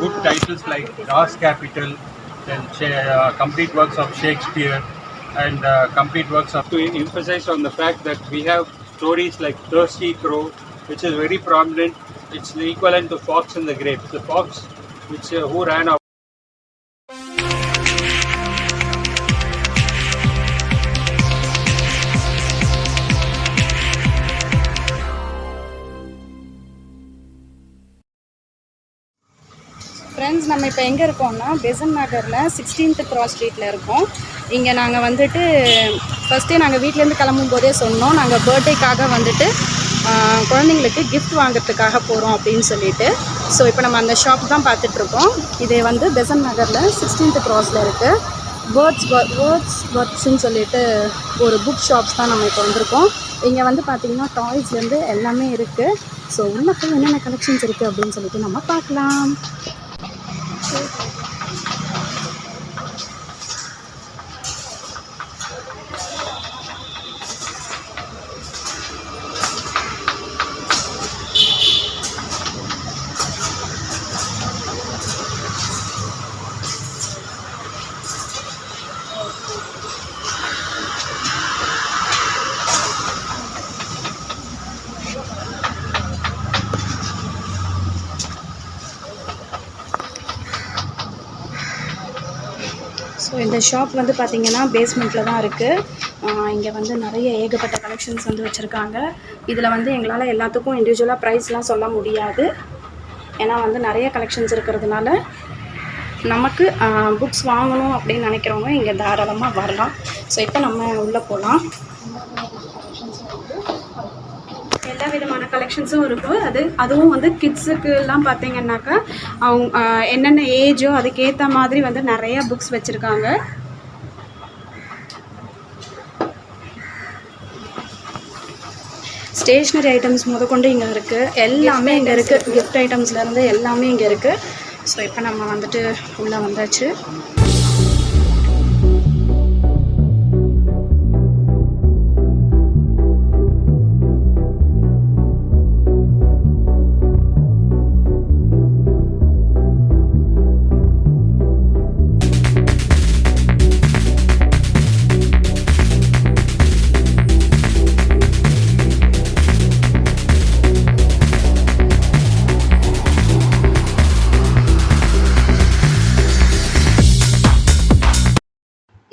good titles like Das Capital, then complete works of Shakespeare, and complete works of. To emphasize on the fact that we have stories like Thirsty Crow, which is very prominent. It's the equivalent to Fox and the Grapes. The fox, which who ran off. Friends, நம்ம இப்போ எங்கே இருக்கோம்னா பெசன்ட் நகரில் 16th Cross ஸ்ட்ரீட்டில் இருக்கோம். இங்கே நாங்கள் வந்துட்டு ஃபஸ்ட்டே நாங்கள் வீட்டிலேருந்து கிளம்பும் போதே சொன்னோம், நாங்கள் பர்த்டேக்காக வந்துட்டு குழந்தைங்களுக்கு கிஃப்ட் வாங்கிறதுக்காக போகிறோம் அப்படின்னு சொல்லிட்டு. ஸோ இப்போ நம்ம அந்த ஷாப் தான் பார்த்துட்ருக்கோம். இது வந்து பெசன்ட் நகரில் 16th Crossல இருக்குது. வேர்ட்ஸ்ன்னு சொல்லிட்டு ஒரு புக் ஷாப்ஸ் தான் நம்ம இப்போ வந்திருக்கோம். இங்கே வந்து பார்த்திங்கன்னா டாய்ஸ்லேருந்து எல்லாமே இருக்குது. ஸோ உள்ளே போய் என்னென்ன கலெக்ஷன்ஸ் இருக்குது அப்படின்னு சொல்லிட்டு நம்ம பார்க்கலாம். ஸோ இந்த ஷாப் வந்து பார்த்திங்கன்னா பேஸ்மெண்ட்டில் தான் இருக்குது. இங்கே வந்து நிறைய ஏகப்பட்ட கலெக்ஷன்ஸ் வந்து வச்சுருக்காங்க. இதில் வந்து எங்களால் எல்லாத்துக்கும் இண்டிவிஜுவலாக ப்ரைஸ்லாம் சொல்ல முடியாது. ஏன்னா வந்து நிறைய கலெக்ஷன்ஸ் இருக்கிறதுனால நமக்கு புக்ஸ் வாங்கணும் அப்படின்னு நினைக்கிறவங்க இங்கே தாராளமாக வரலாம். ஸோ இப்போ நம்ம உள்ளே போகலாம். எல்லா விதமான கலெக்ஷன்ஸும் இருக்குது. அதுவும் வந்து கிட்ஸுக்குலாம் பார்த்தீங்கன்னாக்கா அவங்க என்னென்ன ஏஜோ அதுக்கேற்ற மாதிரி வந்து நிறைய புக்ஸ் வச்சுருக்காங்க. ஸ்டேஷ்னரி ஐட்டம்ஸ் முதற்கொண்டு இங்கே இருக்குது. எல்லாமே இங்கே இருக்குது. கிஃப்ட் ஐட்டம்ஸ்லேருந்து எல்லாமே இங்கே இருக்குது. ஸோ இப்போ நம்ம வந்துட்டு உள்ளே வந்தாச்சு.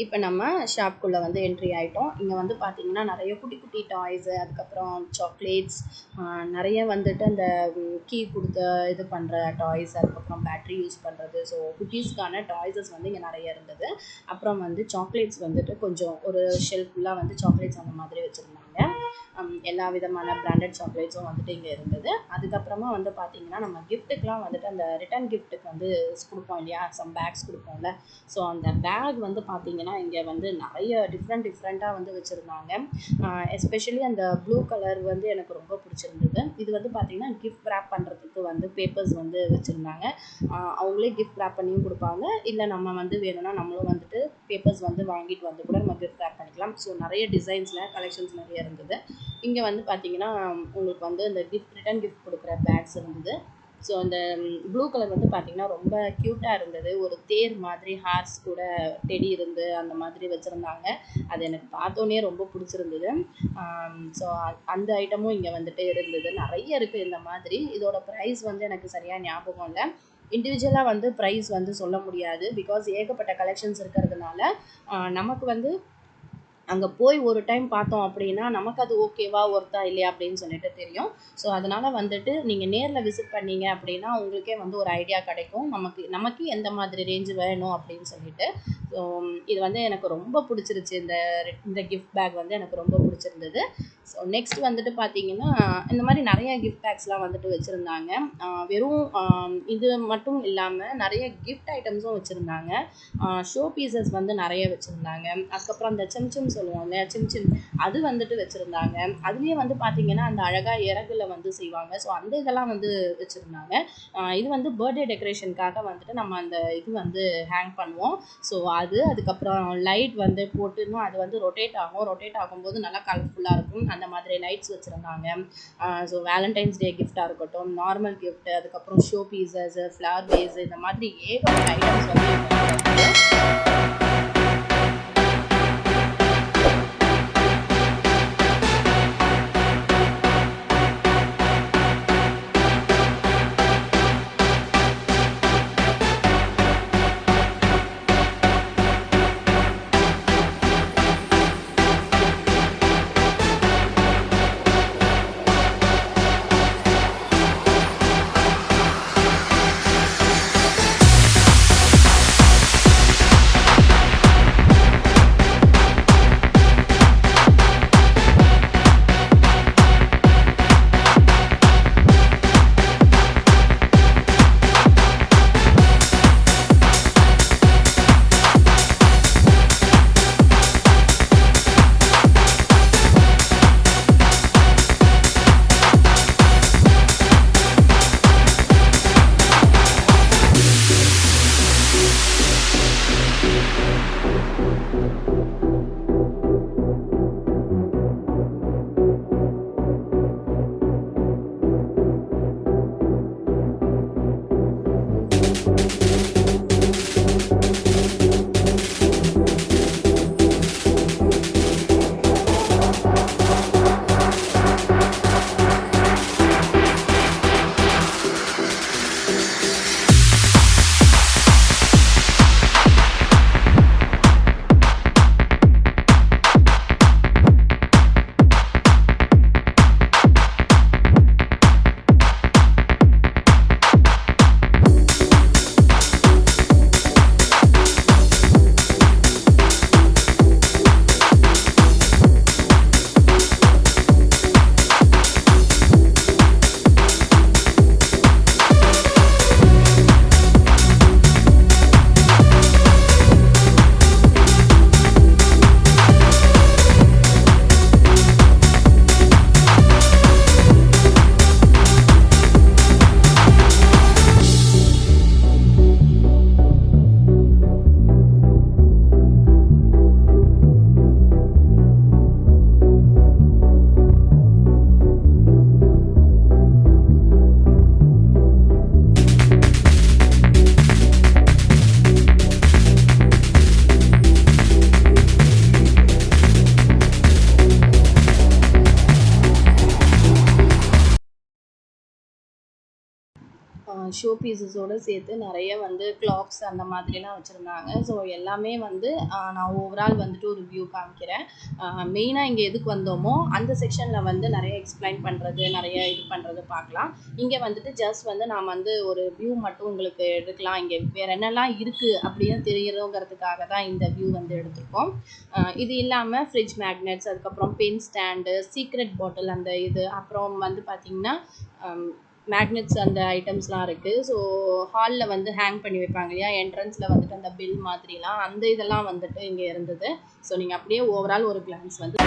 இப்போ நம்ம ஷாப்புக்குள்ளே வந்து என்ட்ரி ஆகிட்டோம். இங்கே வந்து பார்த்திங்கன்னா நிறைய குட்டி குட்டி டாய்ஸு, அதுக்கப்புறம் சாக்லேட்ஸ், நிறைய வந்துட்டு அந்த கீ கொடுத்து இது பண்ணுற டாய்ஸ், அதுக்கப்புறம் பேட்ரி யூஸ் பண்ணுறது. ஸோ குட்டீஸ்க்கான டாய்ஸஸ் வந்து இங்கே நிறைய இருந்தது. அப்புறம் வந்து சாக்லேட்ஸ் வந்துட்டு கொஞ்சம் ஒரு ஷெல்ஃப் ஃபுல்லாக வந்து சாக்லேட்ஸ் அந்த மாதிரி வச்சுருந்தாங்க. எல்லா விதமான பிராண்டட் சாக்லேட்ஸும் வந்துட்டு இங்கே இருந்தது. அதுக்கப்புறமா வந்து பார்த்திங்கன்னா நம்ம கிஃப்ட்டுக்கெலாம் வந்துட்டு அந்த ரிட்டன் கிஃப்ட்டுக்கு வந்து கொடுப்போம் இல்லையா, சம் பேக்ஸ் கொடுப்போம்ல. ஸோ அந்த பேக் வந்து பார்த்திங்கன்னா இங்கே வந்து நிறைய டிஃப்ரெண்ட்டாக வந்து வச்சுருந்தாங்க. எஸ்பெஷலி அந்த ப்ளூ கலர் வந்து எனக்கு ரொம்ப பிடிச்சிருந்தது. இது வந்து பார்த்திங்கன்னா கிஃப்ட் ரேப் பண்ணுறதுக்கு வந்து பேப்பர்ஸ் வந்து வச்சுருந்தாங்க. அவங்களே கிஃப்ட் ரேப் பண்ணியும் கொடுப்பாங்க. இல்லை நம்ம வந்து வேணும்னா நம்மளும் வந்துட்டு பேப்பர்ஸ் வந்து வாங்கிட்டு வந்து கூட நம்ம கிஃப்ட் ரேப் பண்ணிக்கலாம். ஸோ நிறைய டிசைன்ஸில் கலெக்ஷன்ஸ் நிறைய இருந்தது. இங்கே வந்து பார்த்திங்கன்னா உங்களுக்கு வந்து இந்த ரிட்டன் கிஃப்ட் கொடுக்குற பேக்ஸ் இருந்தது. ஸோ அந்த ப்ளூ கலர் வந்து பார்த்திங்கன்னா ரொம்ப க்யூட்டாக இருந்தது. ஒரு தேர் மாதிரி ஹார்ஸ் கூட டெடி இருந்து அந்த மாதிரி வச்சுருந்தாங்க. அது எனக்கு பார்த்தோன்னே ரொம்ப பிடிச்சிருந்தது. ஸோ அந்த ஐட்டமும் இங்கே வந்துட்டு இருந்தது. நிறைய இருக்குது இந்த மாதிரி. இதோட ப்ரைஸ் வந்து எனக்கு சரியாக ஞாபகம் இல்லை. இண்டிவிஜுவலாக வந்து ப்ரைஸ் வந்து சொல்ல முடியாது. பிகாஸ் ஏகப்பட்ட கலெக்ஷன்ஸ் இருக்கிறதுனால நமக்கு வந்து அங்கே போய் ஒரு டைம் பார்த்தோம் அப்படின்னா நமக்கு அது ஓகேவா ஒர்த்தா இல்லையா அப்படின்னு சொல்லிட்டு தெரியும். ஸோ அதனால் வந்துட்டு நீங்கள் நேரில் விசிட் பண்ணீங்க அப்படின்னா உங்களுக்கே வந்து ஒரு ஐடியா கிடைக்கும் நமக்கு எந்த மாதிரி ரேஞ்சு வேணும் அப்படின்னு சொல்லிட்டு. ஸோ இது வந்து எனக்கு ரொம்ப பிடிச்சிருச்சு. இந்த கிஃப்ட் பேக் வந்து எனக்கு ரொம்ப பிடிச்சிருந்தது. ஸோ நெக்ஸ்ட் வந்துட்டு பார்த்தீங்கன்னா இந்த மாதிரி நிறைய கிஃப்ட் பேக்ஸ்லாம் வந்துட்டு வச்சுருந்தாங்க. வெறும் இது மட்டும் இல்லாமல் நிறைய கிஃப்ட் ஐட்டம்ஸும் வச்சுருந்தாங்க. ஷோ பீசஸ் வந்து நிறைய வச்சுருந்தாங்க. அதுக்கப்புறம் அந்த செம்சம்ஸ் ஷோகேஸ்ன்னு சொல்லுவோம் இல்லையா, சின்ன அது வந்துட்டு வச்சுருந்தாங்க. அதுலேயே வந்து பார்த்திங்கன்னா அந்த அழகாக இறகுல வந்து செய்வாங்க. ஸோ அந்த இதெல்லாம் வந்து வச்சுருந்தாங்க. இது வந்து பர்த்டே டெக்கரேஷனுக்காக வந்துட்டு நம்ம அந்த இது வந்து ஹேங் பண்ணுவோம். ஸோ அதுக்கப்புறம் லைட் வந்து போட்டுன்னு அது வந்து ரொட்டேட் ஆகும். ரொட்டேட் ஆகும்போது நல்லா கலர்ஃபுல்லாக இருக்கும். அந்த மாதிரி லைட்ஸ் வச்சுருந்தாங்க. ஸோ வேலண்டைன்ஸ் டே கிஃப்டாக இருக்கட்டும், நார்மல் கிஃப்ட், அதுக்கப்புறம் ஷோ பீசஸ், ஃப்ளவர் வேஸ், இந்த மாதிரி ஏகப்பட்ட ஐட்டம்ஸ் வந்து ஷோ பீசஸோடு சேர்த்து நிறைய வந்து கிளாக்ஸ் அந்த மாதிரிலாம் வச்சுருந்தாங்க. ஸோ எல்லாமே வந்து நான் ஓவரால் வந்துட்டு ஒரு வியூ காமிக்கிறேன். மெயினாக இங்கே எதுக்கு வந்தோமோ அந்த செக்ஷனில் வந்து நிறைய எக்ஸ்பிளைன் பண்ணுறது, நிறைய இது பண்ணுறது பார்க்கலாம். இங்கே வந்துட்டு ஜஸ்ட் வந்து நான் வந்து ஒரு வியூ மட்டும் உங்களுக்கு எடுக்கலாம். இங்கே வேறு என்னெல்லாம் இருக்குது அப்படின்னு தெரியணுங்கிறதுக்காக தான் இந்த வியூ வந்து எடுத்திருக்கோம். இது இல்லாமல் ஃப்ரிட்ஜ் மேக்னெட்ஸ், அதுக்கப்புறம் பென் ஸ்டாண்டு, சீக்ரெட் பாட்டில் அந்த இது, அப்புறம் வந்து பார்த்திங்கன்னா மேக்னெட்ஸ் அந்த ஐட்டம்ஸ்லாம் இருக்குது. ஸோ ஹாலில் வந்து ஹேங் பண்ணி வைப்பாங்க இல்லையா, என்ட்ரன்ஸில் வந்துட்டு அந்த பில் மாதிரிலாம் அந்த இதெல்லாம் வந்துட்டு இங்கே இருந்தது. ஸோ நீங்கள் அப்படியே ஓவரால் ஒரு கிளான்ஸ் வந்து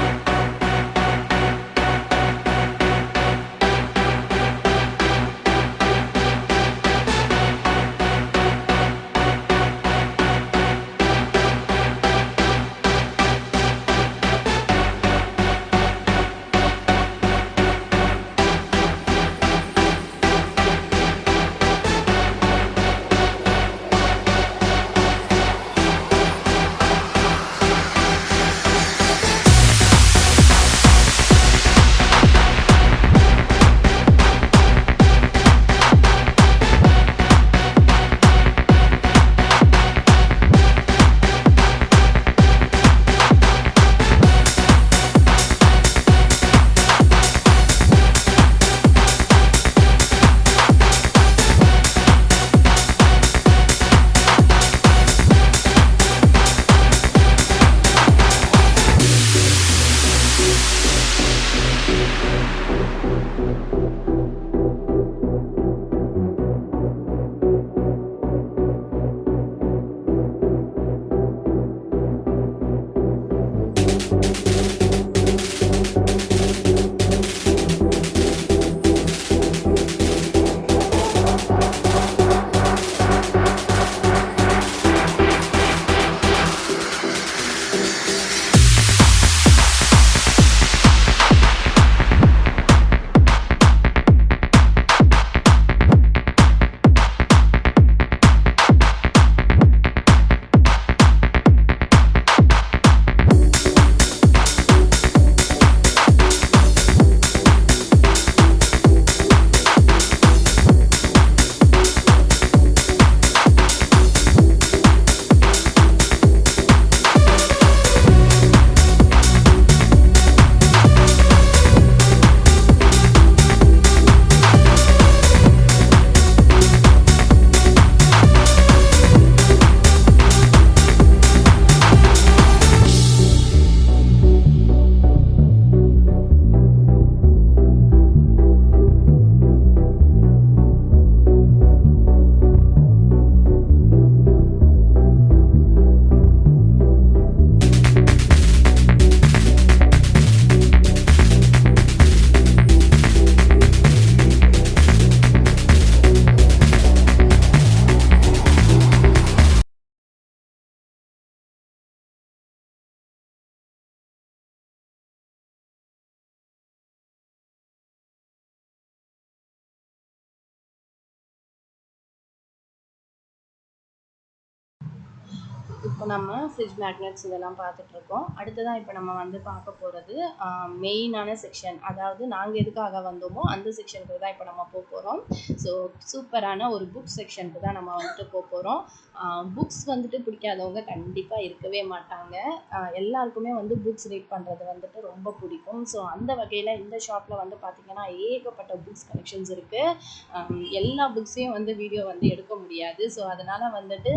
இப்போ நம்ம ஃப்ரிட்ஜ் மேக்னெட்ஸ் இதெல்லாம் பார்த்துட்ருக்கோம். அடுத்ததான் இப்போ நம்ம வந்து பார்க்க போகிறது மெயினான செக்ஷன். அதாவது நாங்கள் எதுக்காக வந்தோமோ அந்த செக்ஷனுக்கு தான் இப்போ நம்ம போகிறோம். ஸோ சூப்பரான ஒரு புக் செக்ஷனுக்கு தான் நம்ம வந்துட்டு போகிறோம். புக்ஸ் வந்துட்டு பிடிக்காதவங்க கண்டிப்பாக இருக்கவே மாட்டாங்க. எல்லாருக்குமே வந்து புக்ஸ் ரீட் பண்ணுறது வந்துட்டு ரொம்ப பிடிக்கும். ஸோ அந்த வகையில் இந்த ஷாப்பில் வந்து பார்த்திங்கன்னா ஏகப்பட்ட புக்ஸ் கலெக்ஷன்ஸ் இருக்குது. எல்லா புக்ஸையும் வந்து வீடியோ வந்து எடுக்க முடியாது. ஸோ அதனால் வந்துட்டு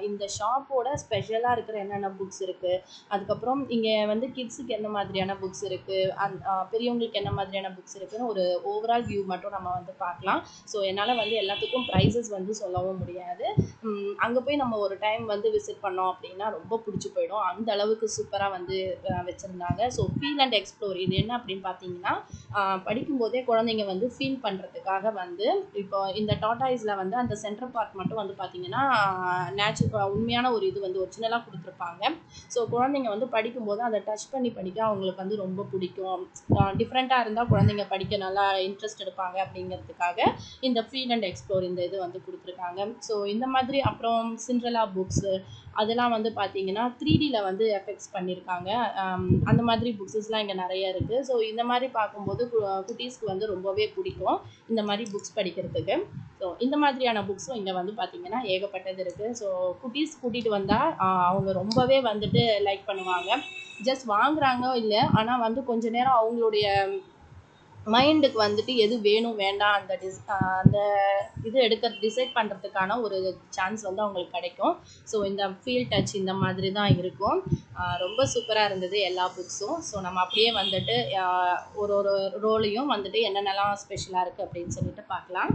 இந்த ஷாப்போட ஸ்பெஷலாக இருக்கிற என்னென்ன புக்ஸ் இருக்குது, அதுக்கப்புறம் இங்கே வந்து கிட்ஸுக்கு என்ன மாதிரியான புக்ஸ் இருக்குது, பெரியவங்களுக்கு என்ன மாதிரியான புக்ஸ் இருக்குதுன்னு ஒரு ஓவரால் வியூ மட்டும் நம்ம வந்து பார்க்கலாம். ஸோ என்னால் வந்து எல்லாத்துக்கும் ப்ரைஸஸ் வந்து சொல்லவும் முடியாது. அங்கே போய் நம்ம ஒரு டைம் வந்து விசிட் பண்ணோம் அப்படின்னா ரொம்ப பிடிச்சி போயிடும். அந்த அளவுக்கு சூப்பராக வந்து வச்சுருந்தாங்க. ஸோ ஃபீல் அண்ட் எக்ஸ்ப்ளோர் இது என்ன அப்படின்னு பார்த்தீங்கன்னா, படிக்கும்போதே குழந்தைங்க வந்து ஃபீல் பண்ணுறதுக்காக வந்து இப்போ இந்த டாட்டாய்ஸில் வந்து அந்த சென்டர் பார்ட் மட்டும் வந்து பார்த்திங்கன்னா உண்மையான ஒரு இது வந்து ஒரிஜினலாக கொடுத்துருப்பாங்க. ஸோ குழந்தைங்க வந்து படிக்கும்போது அதை டச் பண்ணி படிக்க அவங்களுக்கு வந்து ரொம்ப பிடிக்கும். டிஃப்ரெண்ட்டாக இருந்தால் குழந்தைங்க படிக்க நல்லா இன்ட்ரெஸ்ட் எடுப்பாங்க அப்படிங்கிறதுக்காக இந்த ஃபீல் அண்ட் எக்ஸ்ப்ளோர் இந்த இது வந்து கொடுத்துருக்காங்க. ஸோ இந்த மாதிரி அப்புறம் சிண்ட்ரெல்லா புக்ஸு அதெல்லாம் வந்து பார்த்திங்கன்னா 3Dயில் வந்து எஃபெக்ட்ஸ் பண்ணியிருக்காங்க. அந்த மாதிரி புக்ஸஸ்லாம் இங்கே நிறைய இருக்குது. ஸோ இந்த மாதிரி பார்க்கும்போது குட்டீஸ்க்கு வந்து ரொம்பவே பிடிக்கும் இந்த மாதிரி புக்ஸ் படிக்கிறதுக்கு. ஸோ இந்த மாதிரியான புக்ஸும் இங்கே வந்து பார்த்திங்கன்னா ஏகப்பட்டது இருக்குது. ஸோ குட்டீஸ் கூட்டிகிட்டு வந்தால் அவங்க ரொம்பவே வந்துட்டு லைக் பண்ணுவாங்க. ஜஸ்ட் வாங்குறாங்க இல்லை, ஆனால் வந்து கொஞ்ச நேரம் அவங்களுடைய மைண்டுக்கு வந்துட்டு எது வேணும் வேண்டாம் அந்த இது டிசைட் பண்ணுறதுக்கான ஒரு சான்ஸ் வந்து அவங்களுக்கு கிடைக்கும். ஸோ இந்த ஃபீல் டச் இந்த மாதிரி தான் இருக்கும். ரொம்ப சூப்பராக இருந்தது எல்லா புக்ஸும். ஸோ நம்ம அப்படியே வந்துட்டு ஒரு ஒரு ரோலையும் வந்துட்டு என்னென்னலாம் ஸ்பெஷலாக இருக்குது அப்படின்னு சொல்லிட்டு பார்க்கலாம்.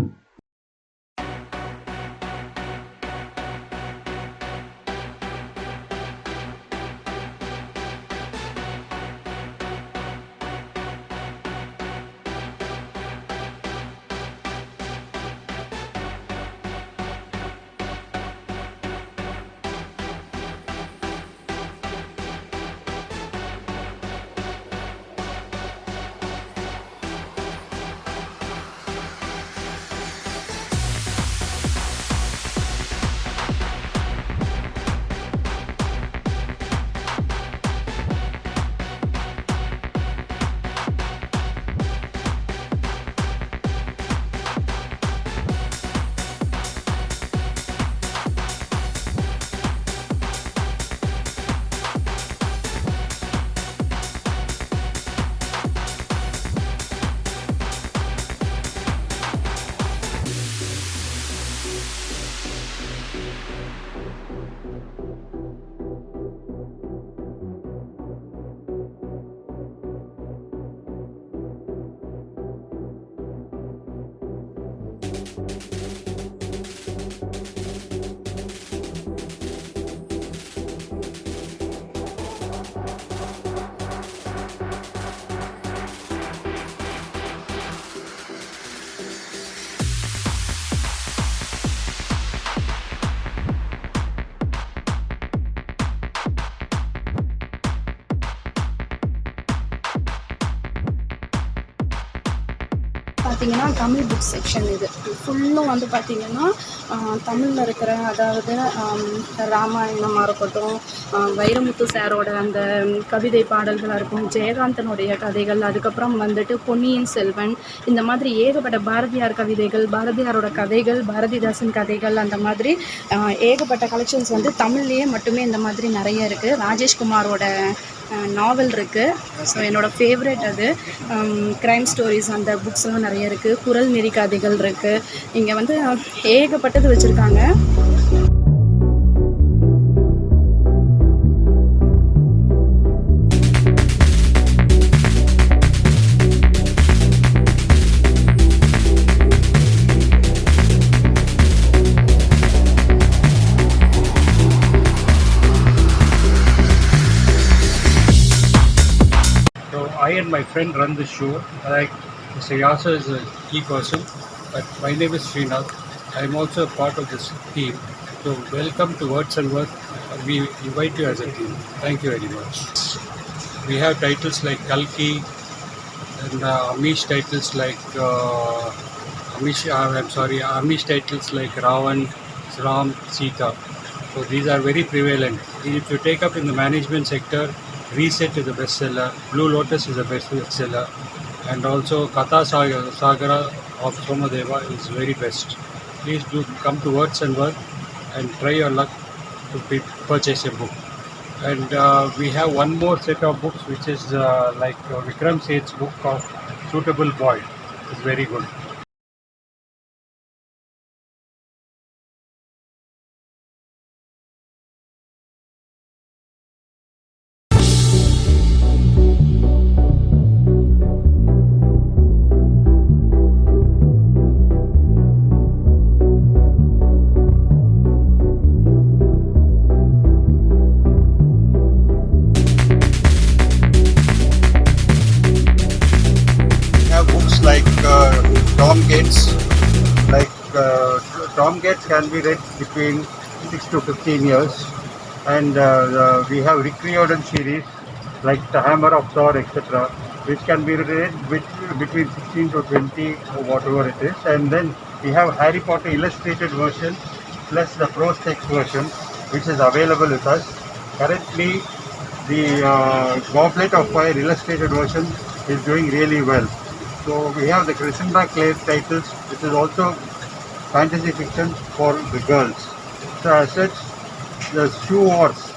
பார்த்திங்கன்னா தமிழ் புக் செக்ஷன் இது ஃபுல்லும் வந்து பார்த்திங்கன்னா தமிழில் இருக்கிற, அதாவது ராமாயணமாக இருக்கட்டும், வைரமுத்து சாரோட அந்த கவிதை பாடல்களாக இருக்கும், ஜெயகாந்தனுடைய கதைகள், அதுக்கப்புறம் வந்துட்டு பொன்னியின் செல்வன், இந்த மாதிரி ஏகப்பட்ட பாரதியார் கவிதைகள், பாரதியாரோட கதைகள், பாரதிதாசன் கதைகள், அந்த மாதிரி ஏகப்பட்ட கலெக்ஷன்ஸ் வந்து தமிழ்லேயே மட்டுமே இந்த மாதிரி நிறைய இருக்குது. ராஜேஷ்குமாரோட நாவல் இருக்குது. ஸோ என்னோடய ஃபேவரட் அது. க்ரைம் ஸ்டோரிஸ் அந்த புக்ஸ்லாம் நிறைய இருக்குது. குரல் நெறி கதைகள் இருக்குது. இங்கே வந்து ஏகப்பட்டது வச்சுருக்காங்க. I and my friend run the show. Like Mr. Yasser is a key person, but my name is Srinath. I am also a part of this team. So welcome to Words and Work. We invite you as a team. Thank you very much. We have titles like Kalki and Amish titles like Amish titles like Ravan, Ram, Sita. So So these are very prevalent. If you take up in the management sector, Reset is the bestseller, Blue Lotus is the bestseller, and also Sagara of Somadeva is very best. Please do come to Words and Work and try your luck to purchase a book. And we have one more set of books which is Vikram Seth's book of Suitable Boy. It's very good. We have books like Tom Gates. Like Tom Gates can be read between 6 to 15 years. And we have Rick Riordan series like The Hammer of Thor, etc., which can be read between 16 to 20 or whatever it is. And then we have Harry Potter illustrated version plus the prose text version, which is available with us. Currently, the Goblet of Fire illustrated version is doing really well. So we have the Crescenda Clare titles, which is also fantasy fiction for the girls. So as such, the Shoe Wars,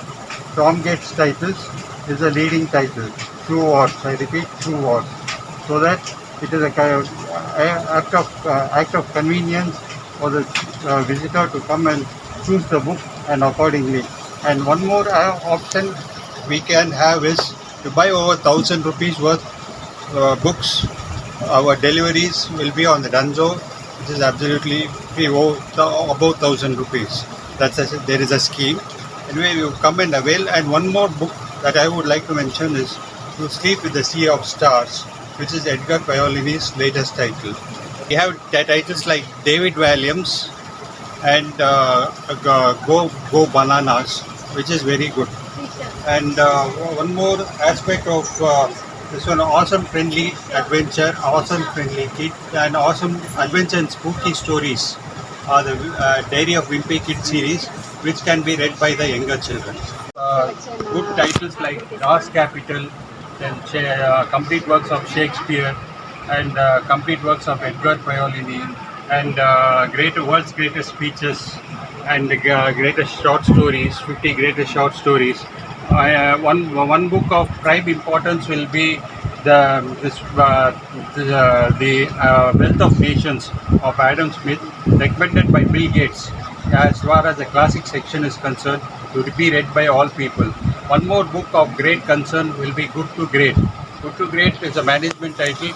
Tom Gates titles, is the leading title. Shoe Wars, I repeat, Shoe Wars. So that it is a kind of act of convenience for the visitor to come and choose the book and accordingly. And one more option we can have is to buy over 1,000 rupees worth books. Our deliveries will be on the Dunzo, which is absolutely free, about 1,000 rupees. There is a scheme. Anyway, you come and avail. And one more book that I would like to mention is To Sleep with the Sea of Stars, which is Edgar Paolini's latest title. We have titles like David Williams and Go Bananas, which is very good. And one more aspect of this one, awesome friendly adventure, awesome friendly kid, and awesome adventure and spooky stories are the Diary of Wimpy Kid series, which can be read by the younger children. Good titles like Das Kapital, then complete works of Shakespeare, and complete works of Edgar Paolini, and world's greatest speeches, and greatest short stories, 50 greatest short stories. One book of prime importance will be the Wealth of Nations of Adam Smith, recommended by Bill Gates. As far as the classic section is concerned, to be read by all people. One more book of great concern will be Good to Great. Good to Great is a management title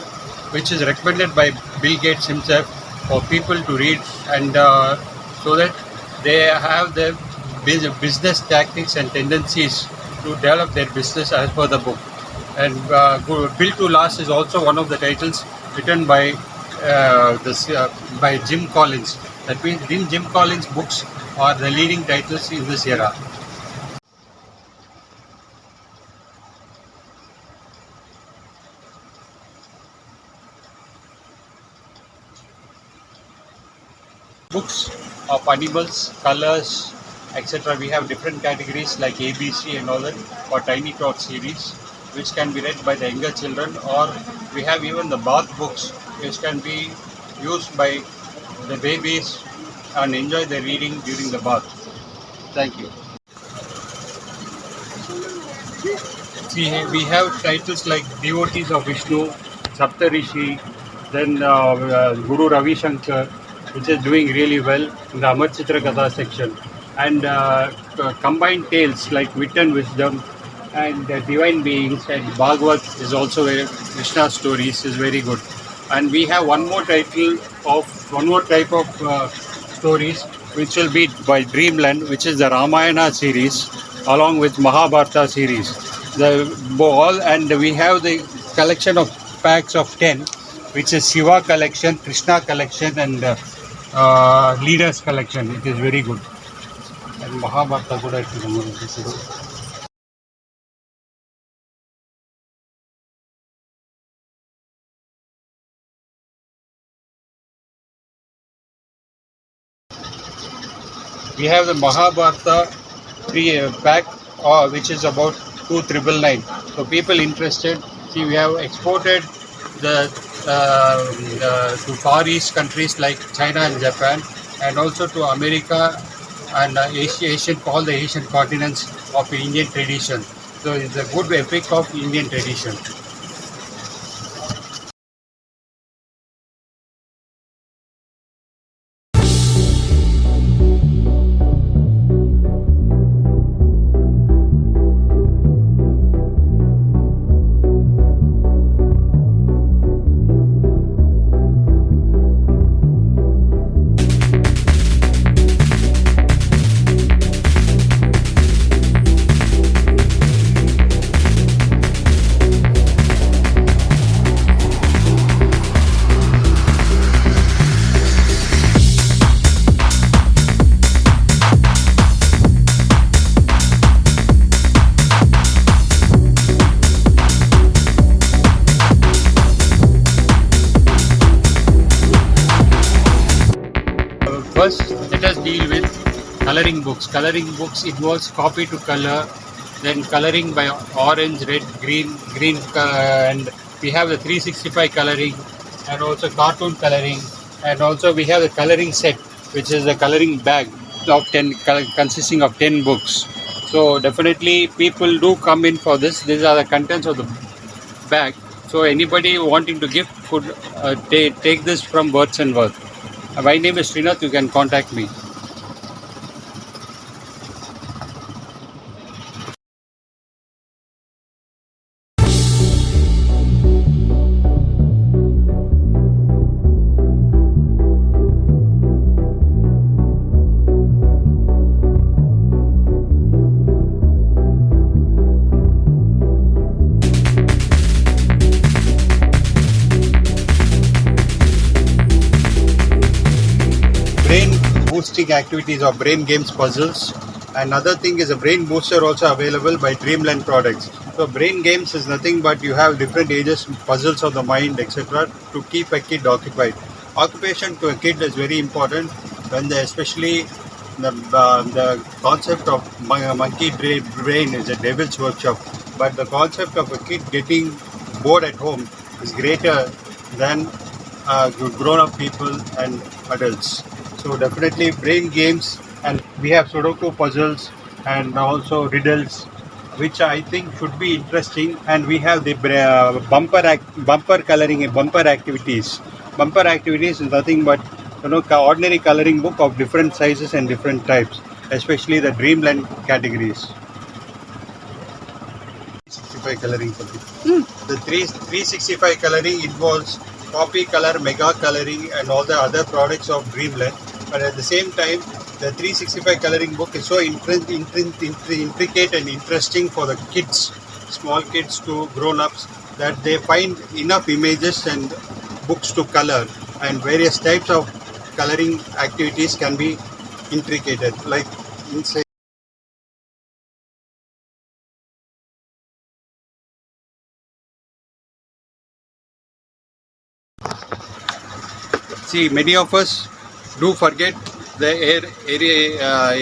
which is recommended by Bill Gates himself for people to read, and so that they have the business tactics and tendencies to develop their business as per the book. And Built to Last is also one of the titles written by by Jim Collins. That means Jim Collins' books are the leading titles in this era. Books of animals, colors, etc. We have different categories like ABC and all that for Tiny Tot series, which can be read by the younger children, or we have even the bath books, which can be used by the babies and enjoy the reading during the bath. Thank you. See, we have titles like Devotees of Vishnu, Saptarishi, then Guru Ravi Shankar, which is doing really well in the Amar Chitra Katha section, and combined tales like Wit and Wisdom, and Divine Beings, and Bhagavad is also Krishna stories is very good. And we have one more type of stories, which will be by Dreamland, which is the Ramayana series, along with Mahabharata series. And we have the collection of packs of 10, which is Shiva collection, Krishna collection, and Leaders collection. It is very good. And Mahabharata ಕೂಡ ಇರ್ತದೆ. We have the Mahabharata three pack, which is about 2,999. So people interested. See, we have exported the, to Far East countries like China and Japan, and also to America and Asian, all the Asian continents of Indian tradition. So it's a good epic of Indian tradition. First, let us deal with coloring books. Coloring books involves copy to color, then coloring by orange, red, green, and we have the 365 coloring, and also cartoon coloring, and also we have the coloring set, which is a coloring bag of 10, consisting of 10 books. So definitely people do come in for this. These are the contents of the bag. So anybody wanting to gift could take this from Words and Worth. My name is Srinath. You can contact me. Brain boosting activities or brain games puzzles. Another thing is a brain booster also available by Dreamland products. So brain games is nothing but you have different ages, puzzles of the mind, etc. to keep a kid occupied. Occupation to a kid is very important when they, especially the concept of monkey brain is a devil's workshop. But the concept of a kid getting bored at home is greater than grown-up people and adults. So definitely brain games, and we have Sudoku puzzles and also riddles, which I think should be interesting. And we have the bumper coloring, bumper activities. Bumper activities is nothing but ordinary coloring book of different sizes and different types, especially the Dreamland categories. 365 coloring. The 365 coloring involves copy color, mega coloring, and all the other products of Dreamland. But at the same time, the 365 coloring book is so intricate and interesting for the kids, small kids to grown-ups, that they find enough images and books to color, and various types of coloring activities can be intricated, like inside. See, many of us do forget the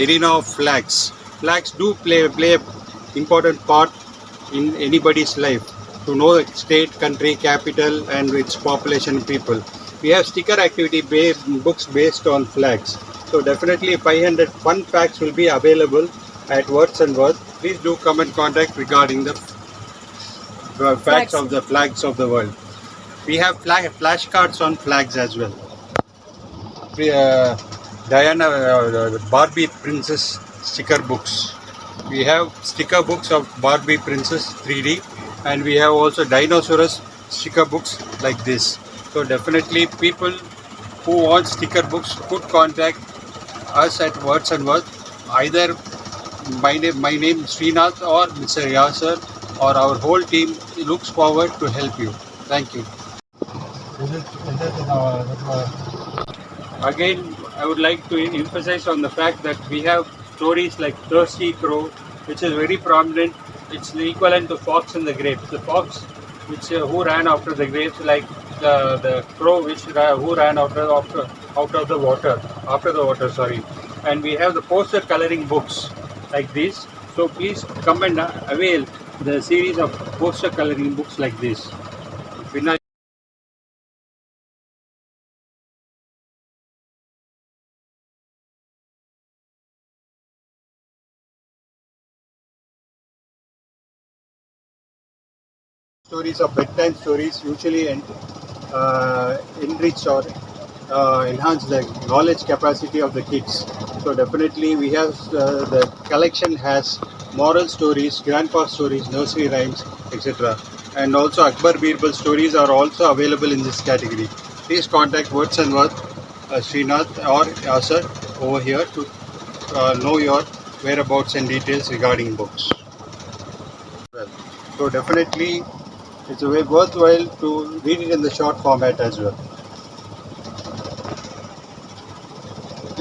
arena of flags. Flags do play an important part in anybody's life to know the state, country, capital, and its population people. We have sticker activity books based on flags. So definitely 500 fun facts will be available at Words and Worth. Please do come and contact regarding the facts of the flags of the world. We have flashcards on flags as well. Diana Barbie Princess sticker books. We have sticker books of Barbie Princess 3D, and we have also Dinosaurus sticker books like this. So definitely people who want sticker books could contact us at Words and Worth. Either my name is Srinath or Mr. Yasser or our whole team looks forward to help you. Thank you. Again, I would like to emphasize on the fact that we have stories like Thirsty Crow, which is very prominent. It's the equivalent to Fox and the Grapes. The fox, which who ran after the grapes, like the crow, who ran out of the water, after the water. Sorry. And we have the poster coloring books. like this. So please come and avail the series of poster coloring books like this. Stories of bedtime stories usually enrich or enhance the knowledge capacity of the kids. So definitely we have the collection has moral stories, grandpa stories, nursery rhymes, etc. And also Akbar Birbal stories are also available in this category. Please contact Words and Worth, Srinath or Asar over here to know your whereabouts and details regarding books. Well, so definitely it's a way worthwhile to read it in the short format as well.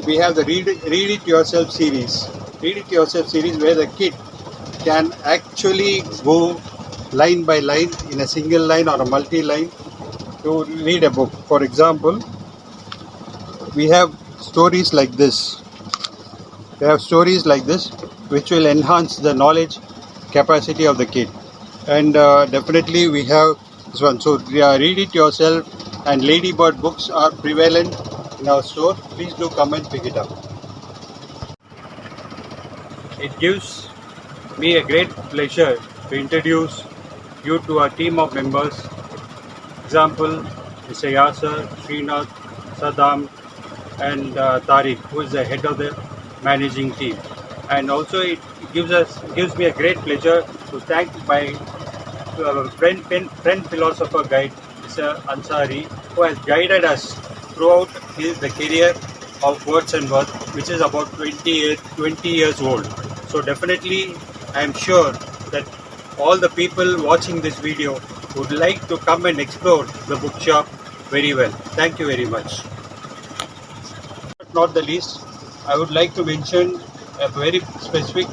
We have the read it yourself series. Read it yourself series where the kid can actually go line by line in a single line or a multi-line to read a book. For example, we have stories like this. They have stories like this which will enhance the knowledge capacity of the kid. And definitely we have this one. So read it yourself and Ladybird books are prevalent in our store. Please do come and pick it up. It gives me a great pleasure to introduce you to our team of members. Example, Mr. Yasser, Srinath, Saddam, and Tariq, who is the head of the managing team. And also, it gives me a great pleasure to thank my friend philosopher guide, Mr. Ansari, who has guided us throughout the career of Words and Worth, which is about 20 years old. So definitely, I am sure that all the people watching this video would like to come and explore the bookshop very well. Thank you very much. But not the least, I would like to mention a very specific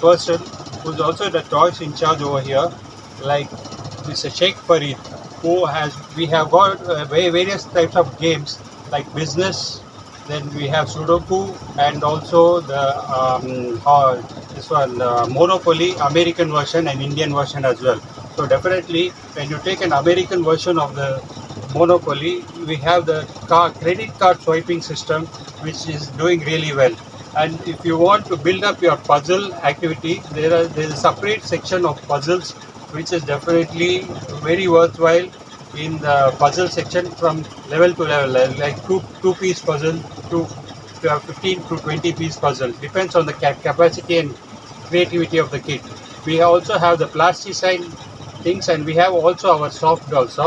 person who's also the toys in charge over here, like Mr. Sheikh Farid, who has we have got various types of games like business. Then we have Sudoku and also the this one Monopoly American version and Indian version as well. So definitely, when you take an American version of the Monopoly, we have the credit card swiping system, which is doing really well. And if you want to build up your puzzle activity, there's a separate section of puzzles, which is definitely very worthwhile in the puzzle section from level to level, like two-piece puzzle to 15 to 20-piece puzzle. Depends on the capacity and creativity of the kid. We also have the plasticine things, and we have also our soft dolls.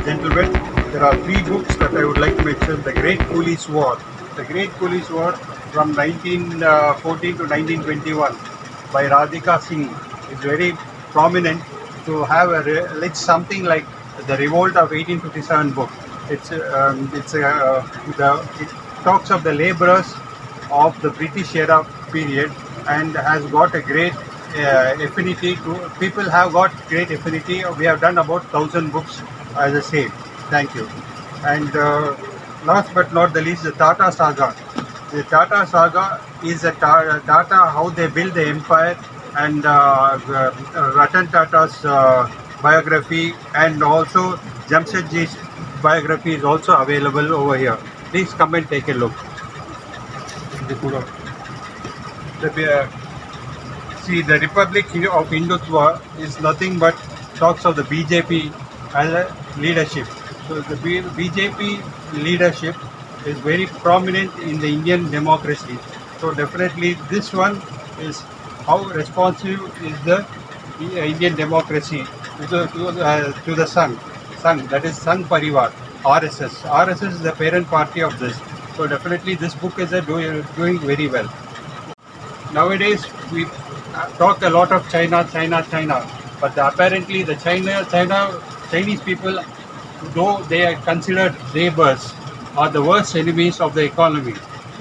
Gentlemen, there are three books that I would like to mention. The Great Police War. The Great Police War from 1914 to 1921 by Radhika Singh is very prominent to have it's something like the Revolt of 1857 book. It talks of the laborers of the British era period and has got a great affinity to people have got great affinity. We have done about 1,000 books as a sale. Thank you. And last but not the least, the Tata Saga. The Tata Saga is a Tata how they build the empire, and Ratan Tata's biography and also Jamshedji's biography is also available over here. Please come and take a look. See, the Republic of Hindutva is nothing but talks of the BJP as a leadership. So the BJP leadership is very prominent in the Indian democracy. So definitely this one is how responsive is the Indian democracy to the Sangh, that is Sangh Parivar, RSS. RSS is the parent party of this. So definitely this book is doing very well. Nowadays we talk a lot of China, but apparently the Chinese people, though they are considered neighbors, are the worst enemies of the economy.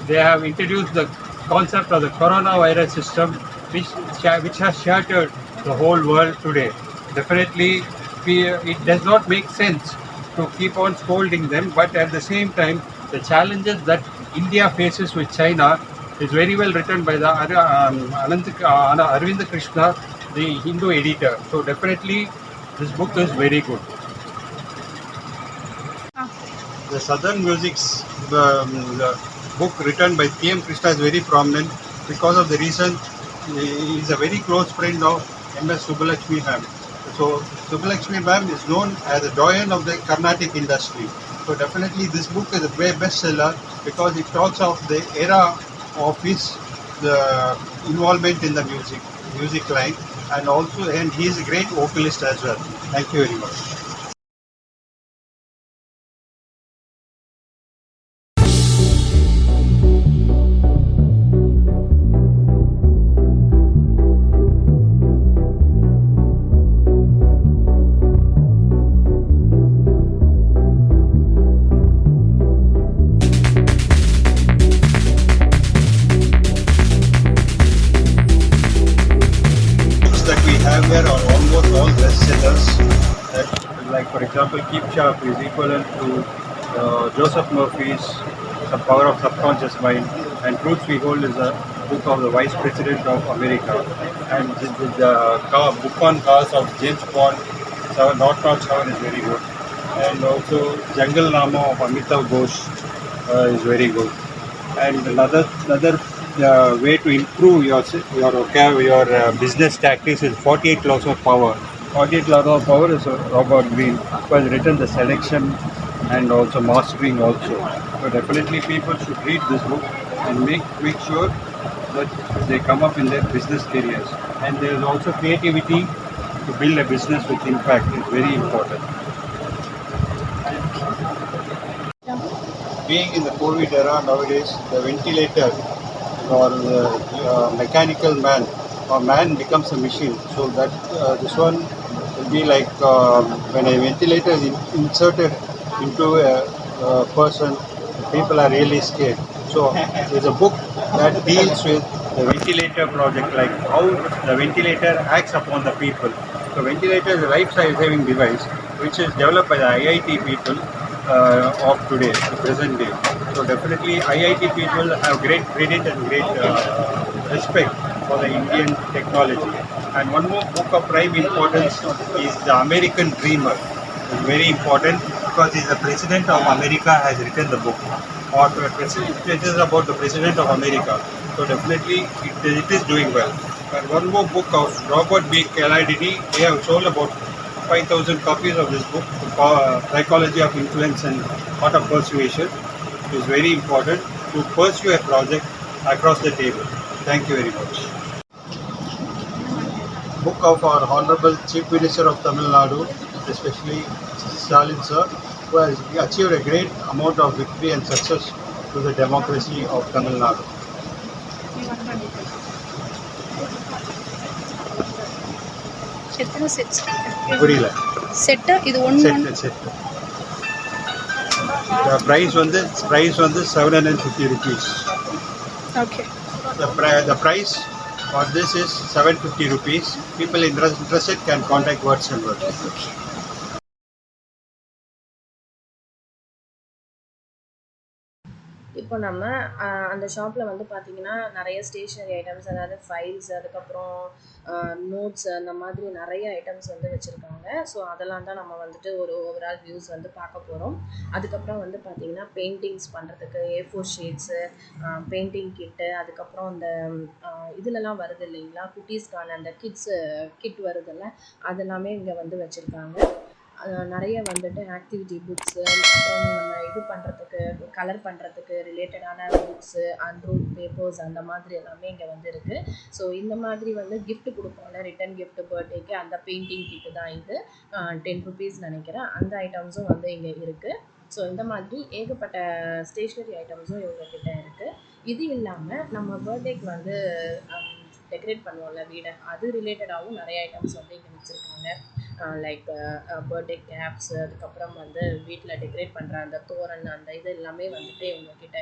They have introduced the concept of the coronavirus system, which has shattered the whole world today. Definitely, it does not make sense to keep on scolding them, but at the same time, the challenges that India faces with China is very well written by the Arvind Krishna, the Hindu editor. So definitely, this book is very good. The Southern Music's the book written by P.M. Krishna is very prominent because of the reason he is a very close friend of M.S. Subbulakshmi ma'am. So Subbulakshmi ma'am is known as a doyen of the Carnatic industry. So definitely this book is a very bestseller because it talks of the era of his the involvement in the music line, and he is a great vocalist as well. Thank you very much. Books that we have here are almost all bestsellers. Like for example, Keep Sharp is equivalent to Joseph Murphy's The Power of Subconscious Mind, and Truth We Hold is a book of the Vice President of America, and the book on cars of James Bond, Not Not 7 is very good, and also Jungle Nama of Amitav Ghosh is very good. And another way to improve your business tactics is 48 Laws of Power. 48 Laws of Power is Robert Greene, who has written the selection and also mastering also. So definitely people should read this book and make sure that they come up in their business careers. And there is also creativity to build a business with impact is very important. Being in the COVID era nowadays, the ventilator or the mechanical man or man becomes a machine. So that this one will be like when a ventilator is inserted into a person, people are really scared. So there's a book that deals with the ventilator project, like how the ventilator acts upon the people. So ventilator is a life-saving device which is developed by the IIT people of today, the present day. So definitely IIT people have great credit and great respect for the Indian technology. And one more book of prime importance is The American Dreamer. It's very important because the President of America has written the book. Or it is about the President of America. So definitely it is doing well. And one more book of Robert B. Kennedy. They have sold about 5,000 copies of this book, Psychology of Influence and Art of Persuasion. Is very important to pursue a project across the table. Thank you very much. Book of our Honorable Chief Minister of Tamil Nadu, especially Stalin sir, who has achieved a great amount of victory and success to the democracy of Tamil Nadu. எத்தனை sets புரியல set இது ஒன்று set price வந்து 750 rupees. Okay The price for this is 750 rupees. People interested can contact Words and Words. இப்போ நம்ம அந்த ஷாப்பில் வந்து பார்த்திங்கன்னா நிறைய ஸ்டேஷ்னரி ஐட்டம்ஸ், அதாவது ஃபைல்ஸ், அதுக்கப்புறம் நோட்ஸ், அந்த மாதிரி நிறைய ஐட்டம்ஸ் வந்து வச்சுருக்காங்க. ஸோ அதெல்லாம் தான் நம்ம வந்துட்டு ஒரு ஓவரால் வியூஸ் வந்து பார்க்க போகிறோம். அதுக்கப்புறம் வந்து பார்த்திங்கன்னா பெயிண்டிங்ஸ் பண்ணுறதுக்கு A4 ஷீட்ஸு, பெயிண்டிங் கிட்டு, அதுக்கப்புறம் இந்த இதிலலாம் வருது இல்லைங்களா, குட்டீஸ்க்கான அந்த கிட் வருதில்ல, அதெல்லாமே இங்கே வந்து வச்சுருக்காங்க. நிறைய வந்துட்டு ஆக்டிவிட்டி புக்ஸு, அப்புறம் நம்ம இது பண்ணுறதுக்கு கலர் பண்ணுறதுக்கு ரிலேட்டடான புக்ஸு, அன்ரூல்ட் பேப்பர்ஸ் அந்த மாதிரி எல்லாமே இங்கே வந்து இருக்குது. ஸோ இந்த மாதிரி வந்து gift கொடுப்போம்ல, ரிட்டன் gift பர்த்டேக்கு, அந்த பெயிண்டிங் கிட்டு தான் இது. 10 ருபீஸ் நினைக்கிறேன். அந்த ஐட்டம்ஸும் வந்து இங்கே இருக்குது. ஸோ இந்த மாதிரி ஏகப்பட்ட ஸ்டேஷ்னரி ஐட்டம்ஸும் இவங்கக்கிட்ட இருக்குது. இது இல்லாமல் நம்ம பர்த்டேக்கு வந்து டெக்கரேட் பண்ணுவோம்ல வீடை, அது ரிலேட்டடாகவும் நிறைய ஐட்டம்ஸ் வந்து இங்கே வச்சுருக்காங்க. லைக் பர்த்டே கேப்ஸு, அதுக்கப்புறம் வந்து வீட்டில் டெக்கரேட் பண்ணுற அந்த தோரண், அந்த இது எல்லாமே வந்துட்டு இவங்கக்கிட்ட.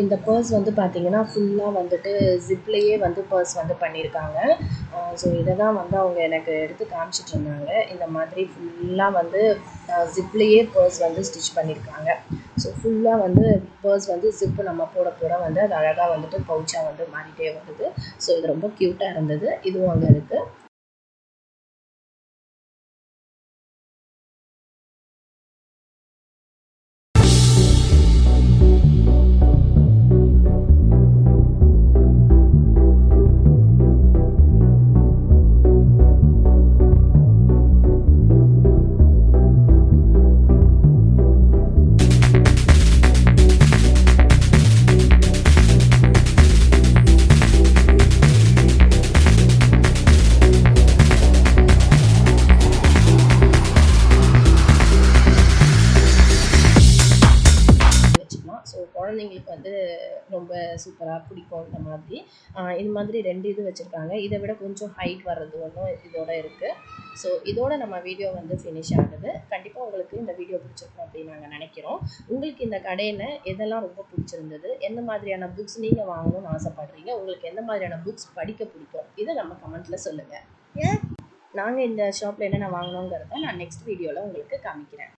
இந்த பர்ஸ் வந்து பார்த்திங்கன்னா ஃபுல்லாக வந்துட்டு ஜிப்லேயே வந்து பர்ஸ் வந்து பண்ணியிருக்காங்க. ஸோ இதை தான் வந்து அவங்க எனக்கு எடுத்து காமிச்சிட்ருந்தாங்க. இந்த மாதிரி ஃபுல்லாக வந்து ஜிப்லேயே பர்ஸ் வந்து ஸ்டிச் பண்ணியிருக்காங்க. ஸோ ஃபுல்லாக வந்து பர்ஸ் வந்து ஜிப்பு நம்ம போட போட வந்து அது அழகாக வந்துட்டு பவுச்சாக வந்து மாறிட்டே வருது. ஸோ இது ரொம்ப க்யூட்டாக இருந்தது. இதுவும் அங்கே இருக்குது. ஸோ குழந்தைங்களுக்கு வந்து ரொம்ப சூப்பராக பிடிக்கும் இந்த மாதிரி. இது மாதிரி 2 இது வச்சுருக்காங்க. இதை விட கொஞ்சம் ஹைட் வர்றது ஒன்றும் இதோட இருக்குது. ஸோ இதோட நம்ம வீடியோ வந்து ஃபினிஷ் ஆகுது. கண்டிப்பாக உங்களுக்கு இந்த வீடியோ பிடிச்சிருக்கும் அப்படின்னு நாங்கள் நினைக்கிறோம். உங்களுக்கு இந்த கடையில் எதெல்லாம் ரொம்ப பிடிச்சிருந்தது, எந்த மாதிரியான புக்ஸ் நீங்கள் வாங்கணும்னு ஆசைப்படுறீங்க, உங்களுக்கு எந்த மாதிரியான புக்ஸ் படிக்க பிடிக்கும், இதை நம்ம கமெண்ட்டில் சொல்லுங்கள். நாங்கள் இந்த ஷாப்பில் என்னென்ன வாங்கினோங்கிறத நான் நெக்ஸ்ட் வீடியோவில் உங்களுக்கு காமிக்கிறேன்.